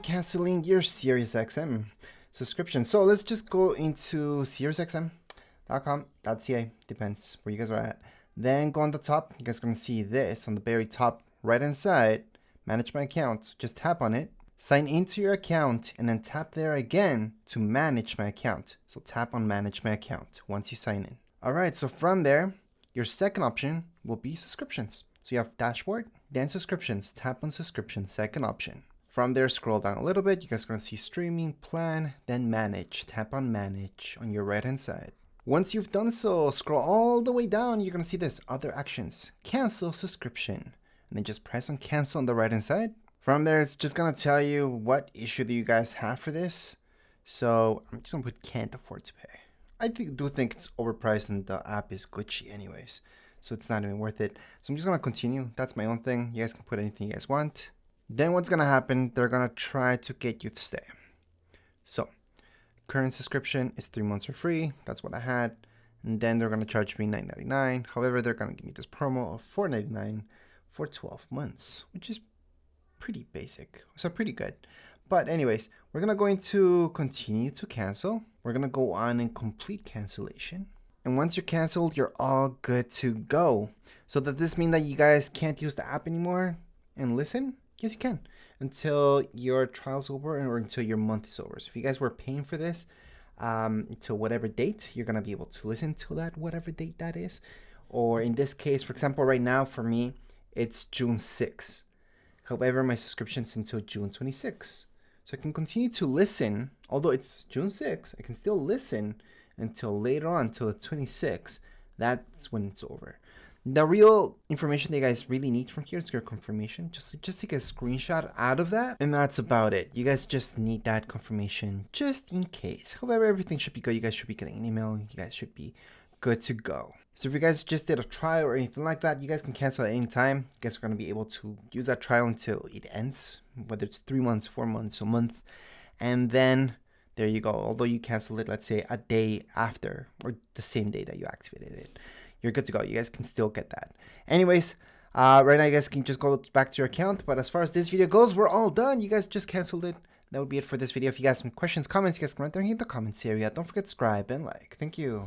canceling your SiriusXM subscription. So let's just go into SiriusXM.com.ca, depends where you guys are at. Then go on the top, you guys are going to see this on the very top right hand side, manage my account. Just tap on it, sign into your account, and then tap there again to manage my account. So tap on manage my account once you sign in. Alright, so from there, your second option will be subscriptions. So you have dashboard, then subscriptions, tap on subscriptions, second option. From there, scroll down a little bit, you guys are going to see streaming, plan, then manage. Tap on manage on your right hand side. Once you've done so, scroll all the way down, you're going to see this, other actions, cancel subscription. And then just press on cancel on the right hand side. From there, it's just going to tell you what issue do you guys have for this. So I'm just going to put can't afford to pay. I do think it's overpriced and the app is glitchy anyways, so it's not even worth it. So I'm just going to continue. That's my own thing. You guys can put anything you guys want. Then what's going to happen, they're going to try to get you to stay. So current subscription is 3 months for free. That's what I had. And then they're going to charge me $9.99. However, they're going to give me this promo of $4.99 for 12 months, which is pretty basic. So pretty good. But anyways, we're going to go into continue to cancel. We're going to go on and complete cancellation. And once you're canceled, you're all good to go. So does this mean that you guys can't use the app anymore and listen? Yes, you can, until your trial's over or until your month is over. So if you guys were paying for this until whatever date, you're going to be able to listen to that, whatever date that is. Or in this case, for example, right now for me, it's June 6th. However, my subscription's until June 26th. So I can continue to listen, although it's June 6th, I can still listen until later on, until the 26th. That's when it's over. The real information that you guys really need from here is your confirmation. Just take a screenshot out of that, and that's about it. You guys just need that confirmation just in case. However, everything should be good. You guys should be getting an email. You guys should be good to go. So if you guys just did a trial or anything like that, you guys can cancel at any time. You guys are going to be able to use that trial until it ends, whether it's 3 months, 4 months, a month. And then there you go. Although you cancel it, let's say a day after or the same day that you activated it, you're good to go. You guys can still get that. Anyways, right now you guys can just go back to your account. But as far as this video goes, we're all done. You guys just canceled it. That would be it for this video. If you guys have some questions, comments, you guys can write down here in the comments area. Don't forget to subscribe and like. Thank you.